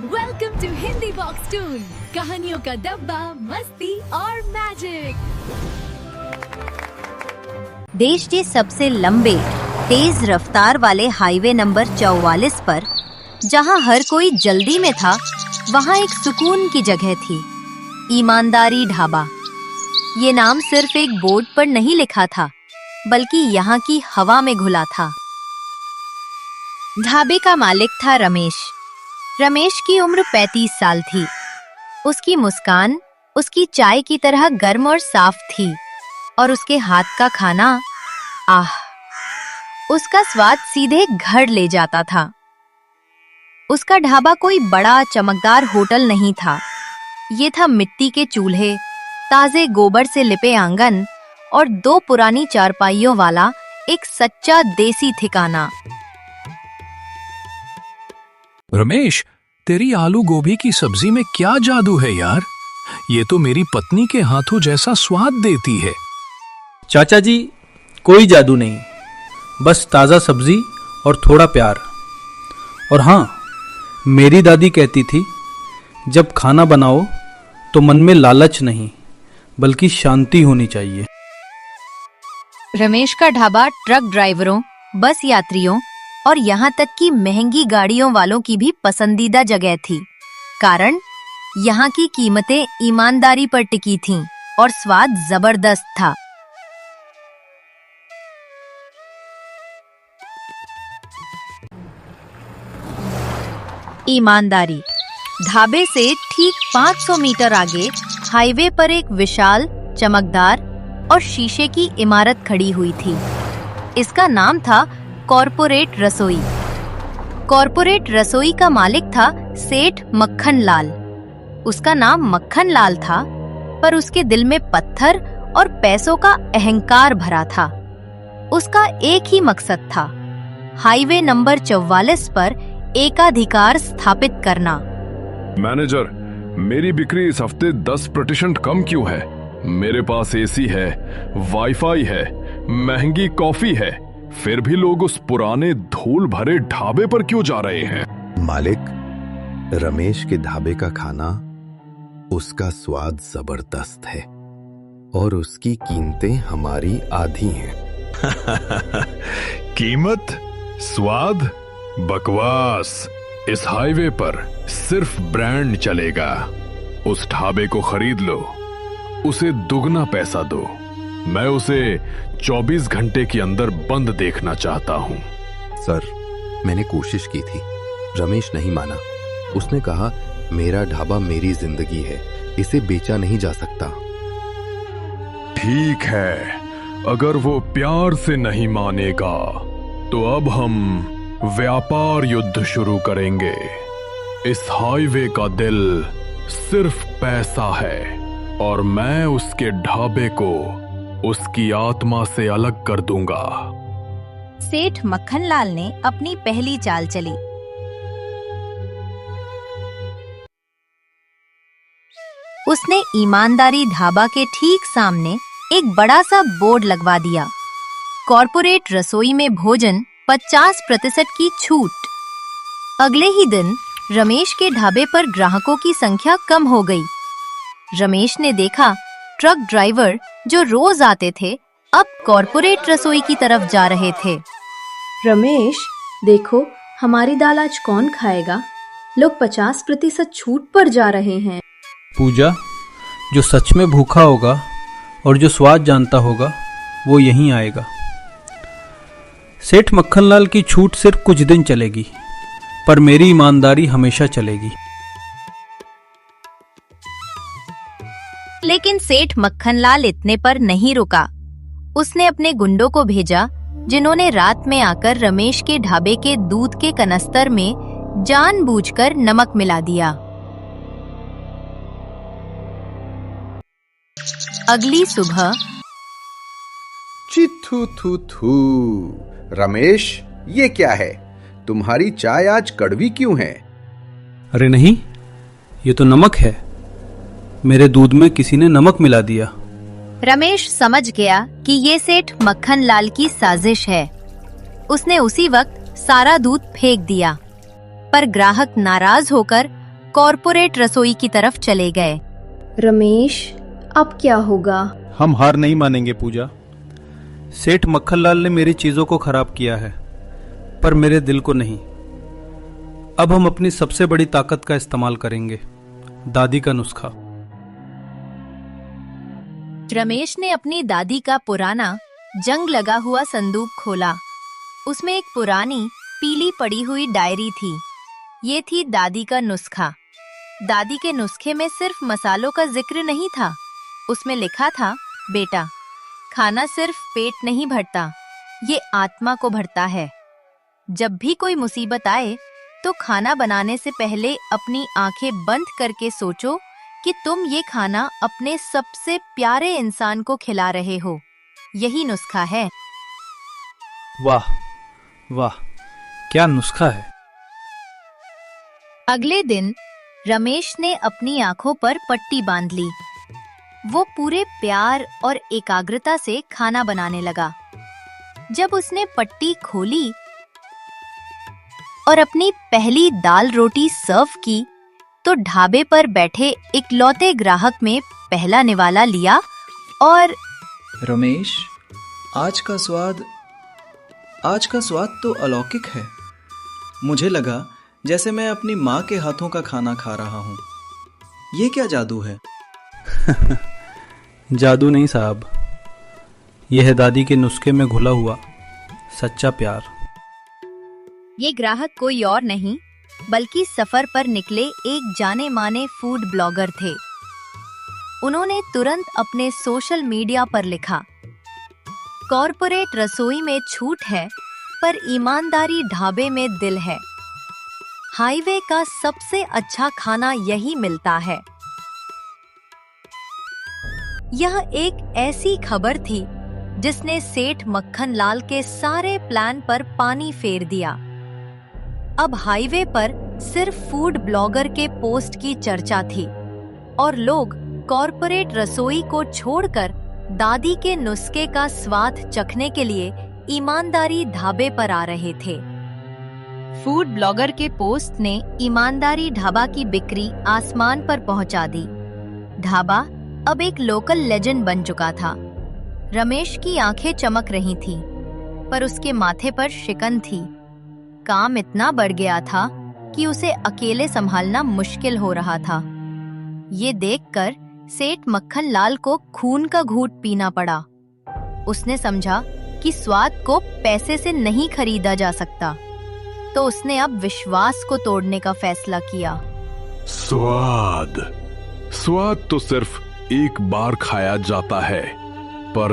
Welcome to Hindi Box Toon, कहानियों का डब्बा, मस्ती और मैजिक। देश के सबसे लंबे तेज रफ्तार वाले हाईवे नंबर 44 पर जहां हर कोई जल्दी में था, वहां एक सुकून की जगह थी, ईमानदारी ढाबा। ये नाम सिर्फ एक बोर्ड पर नहीं लिखा था, बल्कि यहाँ की हवा में घुला था। ढाबे का मालिक था रमेश। रमेश की उम्र 35 साल थी। उसकी मुस्कान उसकी चाय की तरह गर्म और साफ थी, और उसके हाथ का खाना, आह, उसका स्वाद सीधे घर ले जाता था। उसका ढाबा कोई बड़ा चमकदार होटल नहीं था। ये था मिट्टी के चूल्हे, ताजे गोबर से लिपे आंगन और 2 पुरानी चारपाइयों वाला एक सच्चा देसी ठिकाना। रमेश, तेरी आलू गोभी की सब्जी में क्या जादू है यार? ये तो मेरी पत्नी के हाथों जैसा स्वाद देती है। चाचा जी, कोई जादू नहीं, बस ताज़ा सब्जी और थोड़ा प्यार। और हाँ, मेरी दादी कहती थी, जब खाना बनाओ तो मन में लालच नहीं, बल्कि शांति होनी चाहिए। रमेश का ढाबा ट्रक ड्राइवरों, बस यात्रियों और यहाँ तक कि महंगी गाड़ियों वालों की भी पसंदीदा जगह थी, कारण यहाँ की कीमतें ईमानदारी पर टिकी थीं और स्वाद जबरदस्त था। ईमानदारी ढाबे से ठीक 500 मीटर आगे हाईवे पर एक विशाल, चमकदार और शीशे की इमारत खड़ी हुई थी। इसका नाम था कॉर्पोरेट रसोई। कॉर्पोरेट रसोई का मालिक था सेठ मक्खन लाल। उसका नाम मक्खन लाल था, पर उसके दिल में पत्थर और पैसों का अहंकार भरा था। उसका एक ही मकसद था, हाईवे नंबर 44 पर एकाधिकार स्थापित करना। मैनेजर, मेरी बिक्री इस हफ्ते 10% कम क्यों है? मेरे पास एसी है, वाईफाई है, महंगी कॉफी है, फिर भी लोग उस पुराने धूल भरे ढाबे पर क्यों जा रहे हैं? मालिक, रमेश के ढाबे का खाना, उसका स्वाद जबरदस्त है और उसकी कीमतें हमारी आधी हैं। कीमत, स्वाद, बकवास। इस हाईवे पर सिर्फ ब्रांड चलेगा। उस ढाबे को खरीद लो, उसे दुगना पैसा दो। मैं उसे 24 घंटे के अंदर बंद देखना चाहता हूं। सर, मैंने कोशिश की थी, रमेश नहीं माना। उसने कहा, मेरा ढाबा मेरी जिंदगी है, इसे बेचा नहीं जा सकता। ठीक है, अगर वो प्यार से नहीं मानेगा, तो अब हम व्यापार युद्ध शुरू करेंगे। इस हाईवे का दिल सिर्फ पैसा है, और मैं उसके ढाबे को उसकी आत्मा से अलग कर दूंगा। सेठ मक्खनलाल ने अपनी पहली चाल चली। उसने ईमानदारी ढाबा के ठीक सामने एक बड़ा सा बोर्ड लगवा दिया, कॉर्पोरेट रसोई में भोजन 50% की छूट। अगले ही दिन रमेश के ढाबे पर ग्राहकों की संख्या कम हो गई। रमेश ने देखा, ट्रक ड्राइवर जो रोज आते थे, अब कॉर्पोरेट रसोई की तरफ जा रहे थे। रमेश, देखो, हमारी दाल आज कौन खाएगा? लोग 50% छूट पर जा रहे हैं। पूजा, जो सच में भूखा होगा और जो स्वाद जानता होगा, वो यहीं आएगा। सेठ मक्खनलाल की छूट सिर्फ कुछ दिन चलेगी, पर मेरी ईमानदारी हमेशा चलेगी। लेकिन सेठ मक्खनलाल इतने पर नहीं रुका। उसने अपने गुंडों को भेजा, जिन्होंने रात में आकर रमेश के ढाबे के दूध के कनस्तर में जानबूझकर नमक मिला दिया। अगली सुबह, चिथू थू थू, रमेश, ये क्या है? तुम्हारी चाय आज कड़वी क्यों है? अरे नहीं, ये तो नमक है। मेरे दूध में किसी ने नमक मिला दिया। रमेश समझ गया कि ये सेठ मक्खनलाल की साजिश है। उसने उसी वक्त सारा दूध फेंक दिया, पर ग्राहक नाराज होकर कॉर्पोरेट रसोई की तरफ चले गए। रमेश, अब क्या होगा? हम हार नहीं मानेंगे पूजा। सेठ मक्खनलाल ने मेरी चीजों को खराब किया है, पर मेरे दिल को नहीं। अब हम अपनी सबसे बड़ी ताकत का इस्तेमाल करेंगे, दादी का नुस्खा। रमेश ने अपनी दादी का पुराना जंग लगा हुआ संदूक खोला। उसमें एक पुरानी पीली पड़ी हुई डायरी थी। ये थी दादी का नुस्खा। दादी के नुस्खे में सिर्फ मसालों का जिक्र नहीं था। उसमें लिखा था, बेटा, खाना सिर्फ पेट नहीं भरता, ये आत्मा को भरता है। जब भी कोई मुसीबत आए तो खाना बनाने से पहले अपनी आंखें बंद करके सोचो कि तुम ये खाना अपने सबसे प्यारे इंसान को खिला रहे हो। यही नुस्खा है। वाह वाह, क्या नुस्खा है। अगले दिन रमेश ने अपनी आंखों पर पट्टी बांध ली। वो पूरे प्यार और एकाग्रता से खाना बनाने लगा। जब उसने पट्टी खोली और अपनी पहली दाल रोटी सर्व की तो ढाबे पर बैठे इकलौते ग्राहक में पहला निवाला लिया और रमेश, आज का स्वाद तो अलौकिक है। मुझे लगा जैसे मैं अपनी माँ के हाथों का खाना खा रहा हूँ। ये क्या जादू है? जादू नहीं साहब, यह है दादी के नुस्खे में घुला हुआ सच्चा प्यार। ये ग्राहक कोई और नहीं बल्कि सफर पर निकले एक जाने माने फूड ब्लॉगर थे। उन्होंने तुरंत अपने सोशल मीडिया पर लिखा, कॉर्पोरेट रसोई में छूट है पर ईमानदारी ढाबे में दिल है। हाईवे का सबसे अच्छा खाना यही मिलता है। यह एक ऐसी खबर थी जिसने सेठ मक्खनलाल के सारे प्लान पर पानी फेर दिया। अब हाईवे पर सिर्फ फूड ब्लॉगर के पोस्ट की चर्चा थी और लोग कॉर्पोरेट रसोई को छोड़कर दादी के नुस्खे का स्वाद चखने के लिए ईमानदारी ढाबे पर आ रहे थे। फूड ब्लॉगर के पोस्ट ने ईमानदारी ढाबा की बिक्री आसमान पर पहुंचा दी। ढाबा अब एक लोकल लेजेंड बन चुका था। रमेश की आंखें चमक रही थीं, पर उसके माथे पर शिकन थी। काम इतना बढ़ गया था कि उसे अकेले संभालना मुश्किल हो रहा था। ये देखकर सेठ मक्खनलाल को खून का घूंट पीना पड़ा। उसने समझा कि स्वाद को पैसे से नहीं खरीदा जा सकता, तो उसने अब विश्वास को तोड़ने का फैसला किया। स्वाद तो सिर्फ एक बार खाया जाता है, पर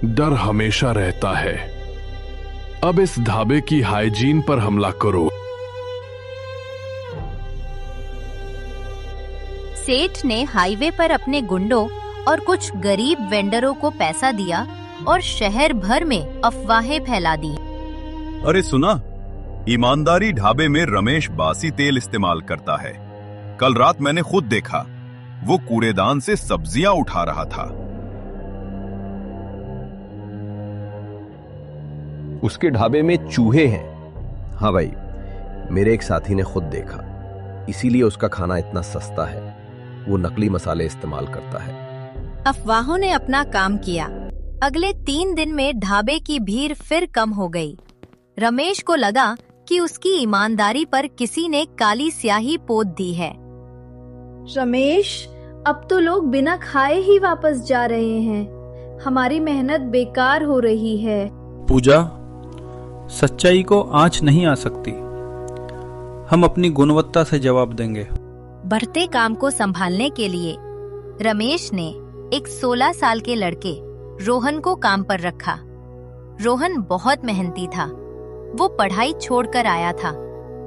डर हमेशा रहता है। अब इस ढाबे की हाइजीन पर हमला करो। सेठ ने हाईवे पर अपने गुंडों और कुछ गरीब वेंडरों को पैसा दिया और शहर भर में अफवाहें फैला दी। अरे सुना, ईमानदारी ढाबे में रमेश बासी तेल इस्तेमाल करता है। कल रात मैंने खुद देखा, वो कूड़ेदान से सब्जियां उठा रहा था। उसके ढाबे में चूहे हैं। हाँ भाई, मेरे एक साथी ने खुद देखा, इसीलिए उसका खाना इतना सस्ता है। वो नकली मसाले इस्तेमाल करता है। अफवाहों ने अपना काम किया। अगले 3 दिन में ढाबे की भीड़ फिर कम हो गई। रमेश को लगा कि उसकी ईमानदारी पर किसी ने काली स्याही पोत दी है। रमेश, अब तो लोग बिना खाए ही वापस जा रहे हैं। हमारी मेहनत बेकार हो रही है। पूजा, सच्चाई को आंच नहीं आ सकती। हम अपनी गुणवत्ता से जवाब देंगे। बढ़ते काम को संभालने के लिए रमेश ने एक 16 साल के लड़के रोहन को काम पर रखा। रोहन बहुत मेहनती था। वो पढ़ाई छोड़कर आया था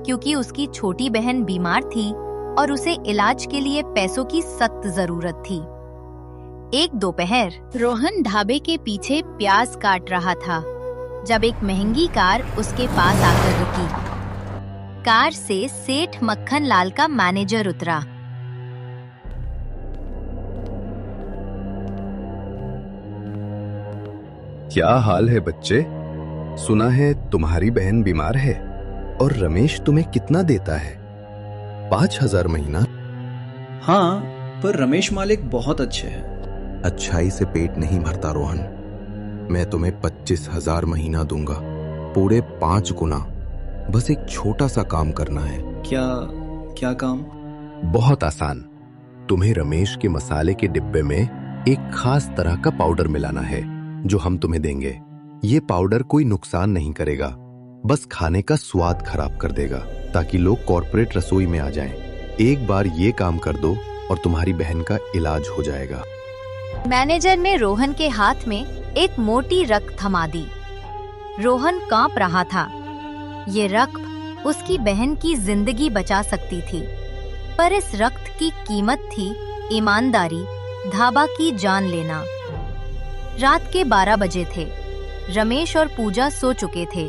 क्योंकि उसकी छोटी बहन बीमार थी और उसे इलाज के लिए पैसों की सख्त जरूरत थी। एक दोपहर रोहन ढाबे के पीछे प्याज काट रहा था जब एक महंगी कार उसके पास आकर रुकी। कार से सेठ मक्खनलाल का मैनेजर उतरा। क्या हाल है बच्चे? सुना है तुम्हारी बहन बीमार है और रमेश तुम्हें कितना देता है? 5,000 महीना? हाँ, पर रमेश मालिक बहुत अच्छे हैं। अच्छाई से पेट नहीं भरता रोहन। मैं तुम्हें 25,000 महीना दूंगा, पूरे 5 गुना। बस एक छोटा सा काम करना है। क्या काम? बहुत आसान। तुम्हें रमेश के मसाले के डिब्बे में एक खास तरह का पाउडर मिलाना है जो हम तुम्हें देंगे। ये पाउडर कोई नुकसान नहीं करेगा, बस खाने का स्वाद खराब कर देगा, ताकि लोग कॉर्पोरेट रसोई में आ जाएं। एक बार ये काम कर दो और तुम्हारी बहन का इलाज हो जाएगा। मैनेजर ने रोहन के हाथ में एक मोटी रक थमा दी। रोहन कांप रहा था। ये रक उसकी बहन की जिंदगी बचा सकती थी, पर इस रक्त की कीमत थी ईमानदारी, ढाबा की जान लेना। रात के 12 बजे थे। रमेश और पूजा सो चुके थे।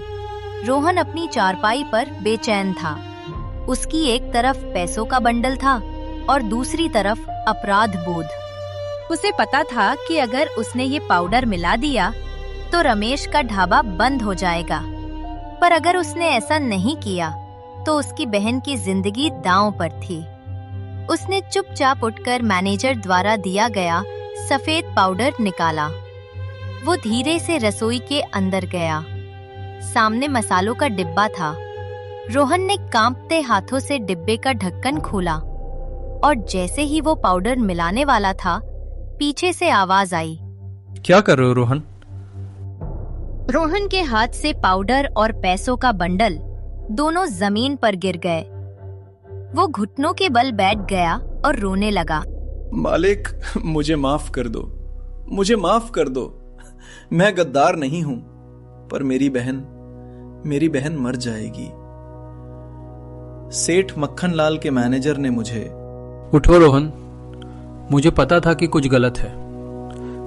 रोहन अपनी चारपाई पर बेचैन था। उसकी एक तरफ पैसों का बंडल था और दूसरी तरफ अपराध बोध। उसे पता था कि अगर उसने ये पाउडर मिला दिया तो रमेश का ढाबा बंद हो जाएगा, पर अगर उसने ऐसा नहीं किया तो उसकी बहन की जिंदगी दांव पर थी। उसने चुपचाप उठकर मैनेजर द्वारा दिया गया सफेद पाउडर निकाला। वो धीरे से रसोई के अंदर गया। सामने मसालों का डिब्बा था। रोहन ने कांपते हाथों से डिब्बे का ढक्कन खोला और जैसे ही वो पाउडर मिलाने वाला था, पीछे से आवाज आई। क्या कर रहे हो रोहन? रोहन के हाथ से पाउडर और पैसों का बंडल दोनों जमीन पर गिर गए। वो घुटनों के बल बैठ गया और रोने लगा। मालिक, मुझे माफ कर दो, मुझे माफ कर दो। मैं गद्दार नहीं हूं, पर मेरी बहन मर जाएगी। सेठ मक्खन लाल के मैनेजर ने मुझे। उठो रोहन, मुझे पता था कि कुछ गलत है।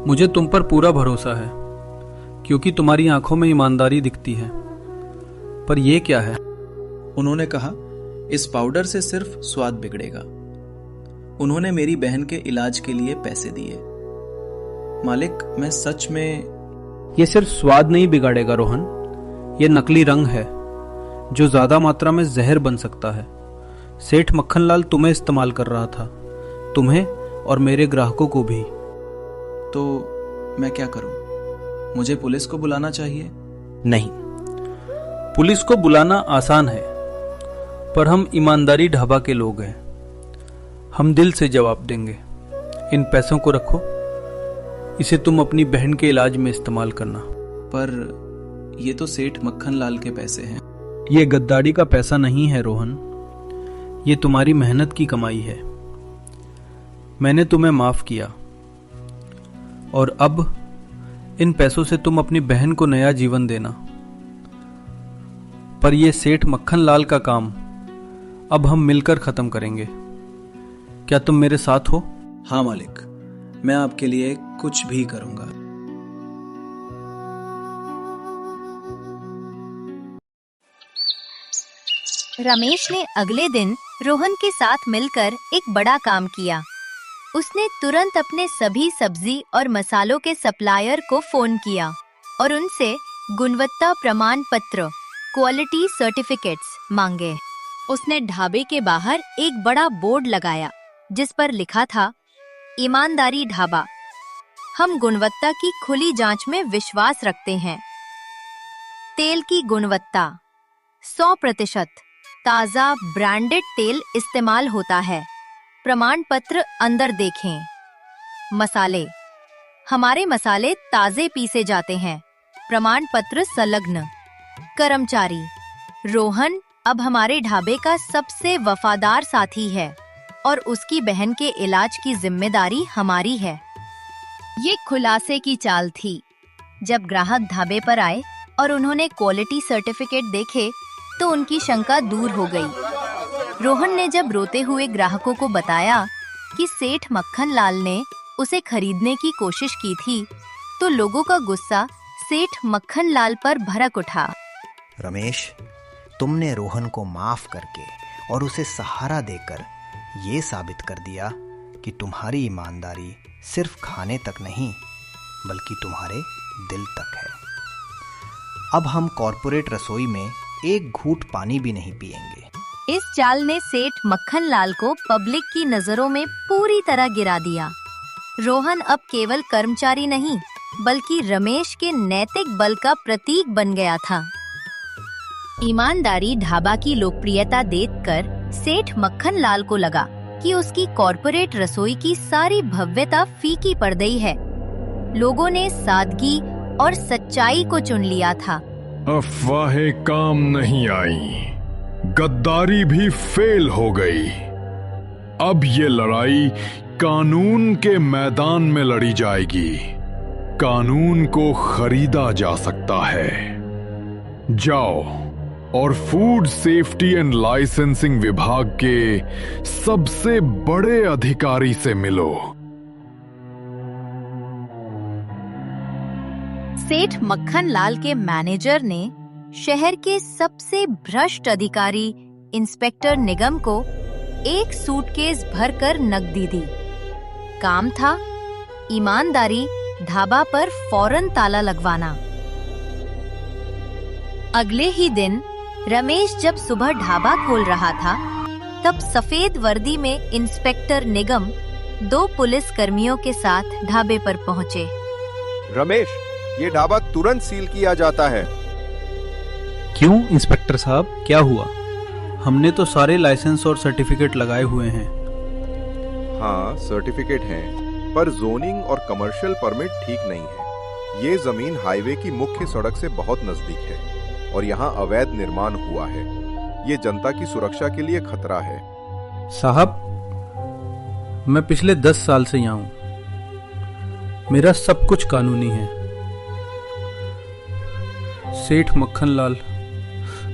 मुझे तुम पर पूरा भरोसा है, क्योंकि तुम्हारी आंखों में ईमानदारी दिखती है। पर यह क्या है? उन्होंने कहा, इस पाउडर से सिर्फ स्वाद बिगड़ेगा। उन्होंने मेरी बहन के इलाज के लिए पैसे दिए। मालिक, मैं सच में। ये सिर्फ स्वाद नहीं बिगाड़ेगा रोहन, ये नकली रंग है जो ज्यादा मात्रा में जहर बन सकता है। सेठ मक्खनलाल तुम्हें इस्तेमाल कर रहा था, तुम्हें और मेरे ग्राहकों को भी। तो मैं क्या करूं? मुझे पुलिस को बुलाना चाहिए? नहीं, पुलिस को बुलाना आसान है, पर हम ईमानदारी ढाबा के लोग हैं। हम दिल से जवाब देंगे। इन पैसों को रखो, इसे तुम अपनी बहन के इलाज में इस्तेमाल करना। पर ये तो सेठ मक्खन लाल के पैसे हैं। ये गद्दारी का पैसा नहीं है रोहन, ये तुम्हारी मेहनत की कमाई है। मैंने तुम्हें माफ किया और अब इन पैसों से तुम अपनी बहन को नया जीवन देना। पर यह सेठ मक्खन लाल का काम अब हम मिलकर खत्म करेंगे। क्या तुम मेरे साथ हो? हाँ मालिक, मैं आपके लिए कुछ भी करूंगा। रमेश ने अगले दिन रोहन के साथ मिलकर एक बड़ा काम किया। उसने तुरंत अपने सभी सब्जी और मसालों के सप्लायर को फोन किया और उनसे गुणवत्ता प्रमाण पत्र, क्वालिटी सर्टिफिकेट्स मांगे। उसने ढाबे के बाहर एक बड़ा बोर्ड लगाया जिस पर लिखा था, ईमानदारी ढाबा, हम गुणवत्ता की खुली जांच में विश्वास रखते हैं। तेल की गुणवत्ता 100% ताजा ब्रांडेड तेल इस्तेमाल होता है। प्रमाण पत्र अंदर देखें। मसाले, हमारे मसाले ताजे पीसे जाते हैं। प्रमाण पत्र संलग्न। कर्मचारी, रोहन अब हमारे ढाबे का सबसे वफादार साथी है और उसकी बहन के इलाज की जिम्मेदारी हमारी है। ये खुलासे की चाल थी। जब ग्राहक ढाबे पर आए और उन्होंने क्वालिटी सर्टिफिकेट देखे तो उनकी शंका दूर हो गई। रोहन ने जब रोते हुए ग्राहकों को बताया कि सेठ मक्खन लाल ने उसे खरीदने की कोशिश की थी, तो लोगों का गुस्सा सेठ मक्खन लाल पर भड़क उठा। रमेश, तुमने रोहन को माफ करके और उसे सहारा देकर ये साबित कर दिया कि तुम्हारी ईमानदारी सिर्फ खाने तक नहीं, बल्कि तुम्हारे दिल तक है। अब हम कॉर्पोरेट रसोई में एक घूंट पानी भी नहीं पिएंगे। इस चाल ने सेठ मक्खनलाल को पब्लिक की नजरों में पूरी तरह गिरा दिया। रोहन अब केवल कर्मचारी नहीं बल्कि रमेश के नैतिक बल का प्रतीक बन गया था। ईमानदारी ढाबा की लोकप्रियता देखकर सेठ मक्खनलाल को लगा कि उसकी कॉर्पोरेट रसोई की सारी भव्यता फीकी पड़ गई है। लोगों ने सादगी और सच्चाई को चुन लिया था। अफवाहें काम नहीं आई, गद्दारी भी फेल हो गई। अब ये लड़ाई कानून के मैदान में लड़ी जाएगी। कानून को खरीदा जा सकता है। जाओ और फूड सेफ्टी एंड लाइसेंसिंग विभाग के सबसे बड़े अधिकारी से मिलो। सेठ मक्खनलाल के मैनेजर ने शहर के सबसे भ्रष्ट अधिकारी इंस्पेक्टर निगम को एक सूटकेस भरकर नकदी दी। काम था ईमानदारी ढाबा पर फौरन ताला लगवाना। अगले ही दिन रमेश जब सुबह ढाबा खोल रहा था तब सफेद वर्दी में इंस्पेक्टर निगम 2 पुलिस कर्मियों के साथ ढाबे पर पहुंचे। रमेश, ये ढाबा तुरंत सील किया जाता है। क्यों इंस्पेक्टर साहब, क्या हुआ? हमने तो सारे लाइसेंस और सर्टिफिकेट लगाए हुए हैं। हाँ, सर्टिफिकेट हैं, पर जोनिंग और कमर्शियल परमिट ठीक नहीं है। ये जमीन हाईवे की मुख्य सड़क से बहुत नजदीक है और यहाँ अवैध निर्माण हुआ है। ये जनता की सुरक्षा के लिए खतरा है। साहब, मैं पिछले 10 साल से यहाँ हूँ। मेरा सब कुछ कानूनी है। सेठ मक्खनलाल।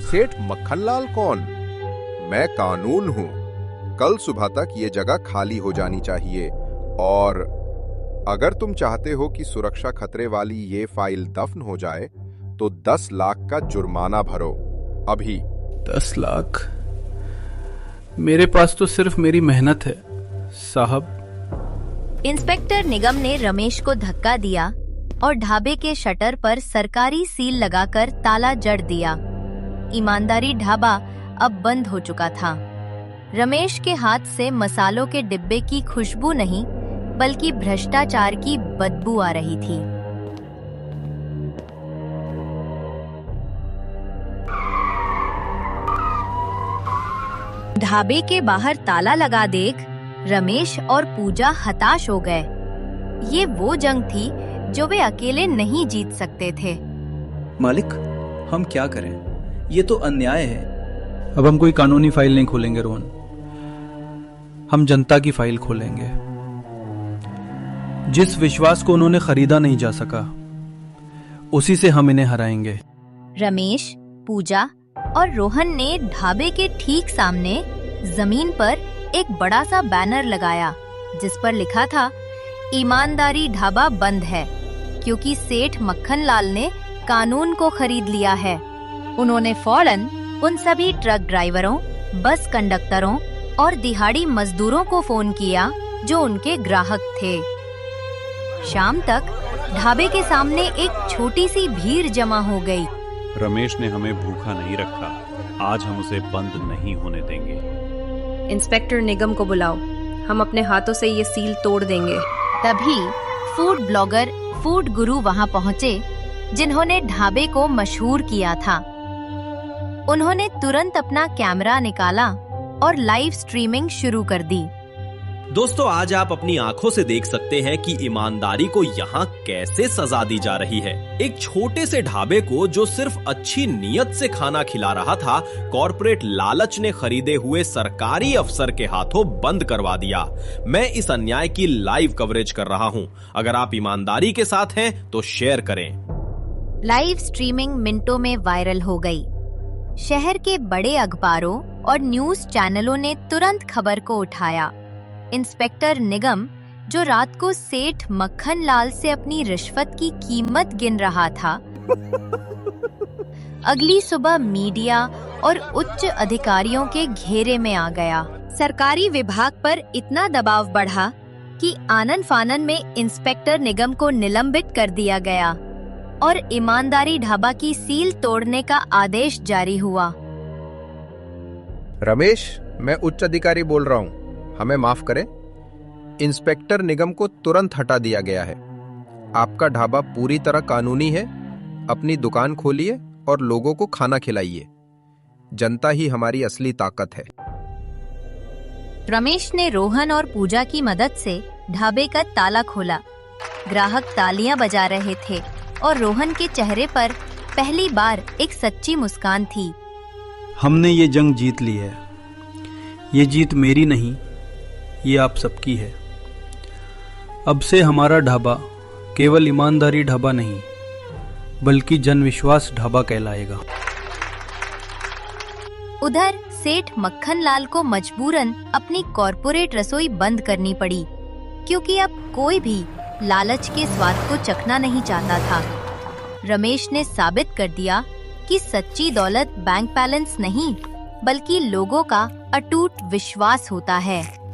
सेठ मक्खनलाल कौन? मैं कानून हूँ। कल सुबह तक ये जगह खाली हो जानी चाहिए और अगर तुम चाहते हो कि सुरक्षा खतरे वाली ये फाइल दफन हो जाए तो 10 लाख का जुर्माना भरो अभी। 10 लाख? मेरे पास तो सिर्फ मेरी मेहनत है साहब। इंस्पेक्टर निगम ने रमेश को धक्का दिया और ढाबे के शटर पर सरकारी सील लगाकर ताला जड़ दिया। ईमानदारी ढाबा अब बंद हो चुका था। रमेश के हाथ से मसालों के डिब्बे की खुशबू नहीं बल्कि भ्रष्टाचार की बदबू आ रही थी। ढाबे के बाहर ताला लगा देख रमेश और पूजा हताश हो गए। ये वो जंग थी जो वे अकेले नहीं जीत सकते थे। मालिक, हम क्या करें? ये तो अन्याय है। अब हम कोई कानूनी फाइल नहीं खोलेंगे रोहन, हम जनता की फाइल खोलेंगे। जिस विश्वास को उन्होंने खरीदा नहीं जा सका, उसी से हम इन्हें हराएंगे। रमेश, पूजा और रोहन ने ढाबे के ठीक सामने जमीन पर एक बड़ा सा बैनर लगाया जिस पर लिखा था, ईमानदारी ढाबा बंद है क्योंकि सेठ मक्खनलाल ने कानून को खरीद लिया है। उन्होंने फौरन उन सभी ट्रक ड्राइवरों, बस कंडक्टरों और दिहाड़ी मजदूरों को फोन किया जो उनके ग्राहक थे। शाम तक ढाबे के सामने एक छोटी सी भीड़ जमा हो गई। रमेश ने हमें भूखा नहीं रखा, आज हम उसे बंद नहीं होने देंगे। इंस्पेक्टर निगम को बुलाओ, हम अपने हाथों से ये सील तोड़ देंगे। तभी फूड ब्लॉगर, फूड गुरु वहां पहुंचे जिन्होंने ढाबे को मशहूर किया था। उन्होंने तुरंत अपना कैमरा निकाला और लाइव स्ट्रीमिंग शुरू कर दी। दोस्तों, आज आप अपनी आंखों से देख सकते हैं कि ईमानदारी को यहाँ कैसे सजा दी जा रही है। एक छोटे से ढाबे को जो सिर्फ अच्छी नीयत से खाना खिला रहा था, कॉर्पोरेट लालच ने खरीदे हुए सरकारी अफसर के हाथों बंद करवा दिया। मैं इस अन्याय की लाइव कवरेज कर रहा हूँ। अगर आप ईमानदारी के साथ हैं तो शेयर करें। लाइव स्ट्रीमिंग मिनटों में वायरल हो गई। शहर के बड़े अखबारों और न्यूज चैनलों ने तुरंत खबर को उठाया। इंस्पेक्टर निगम, जो रात को सेठ मक्खनलाल से अपनी रिश्वत की कीमत गिन रहा था, अगली सुबह मीडिया और उच्च अधिकारियों के घेरे में आ गया। सरकारी विभाग पर इतना दबाव बढ़ा कि आनन फानन में इंस्पेक्टर निगम को निलंबित कर दिया गया और ईमानदारी ढाबा की सील तोड़ने का आदेश जारी हुआ। रमेश, मैं उच्च अधिकारी बोल रहा हूं, हमें माफ करें। इंस्पेक्टर निगम को तुरंत हटा दिया गया है। आपका ढाबा पूरी तरह कानूनी है। अपनी दुकान खोलिए और लोगों को खाना खिलाइए। जनता ही हमारी असली ताकत है। रमेश ने रोहन और पूजा की मदद से ढाबे का ताला खोला। ग्राहक तालियां बजा रहे थे और रोहन के चेहरे पर पहली बार एक सच्ची मुस्कान थी। हमने ये जंग जीत ली है। ये जीत मेरी नहीं, ये आप सबकी है। अब से हमारा ढाबा केवल ईमानदारी ढाबा नहीं, बल्कि जनविश्वास ढाबा कहलाएगा। उधर सेठ मक्खन लाल को मजबूरन अपनी कॉर्पोरेट रसोई बंद करनी पड़ी, क्योंकि अब कोई भी लालच के स्वाद को चखना नहीं चाहता था। रमेश ने साबित कर दिया कि सच्ची दौलत बैंक बैलेंस नहीं, बल्कि लोगों का अटूट विश्वास होता है।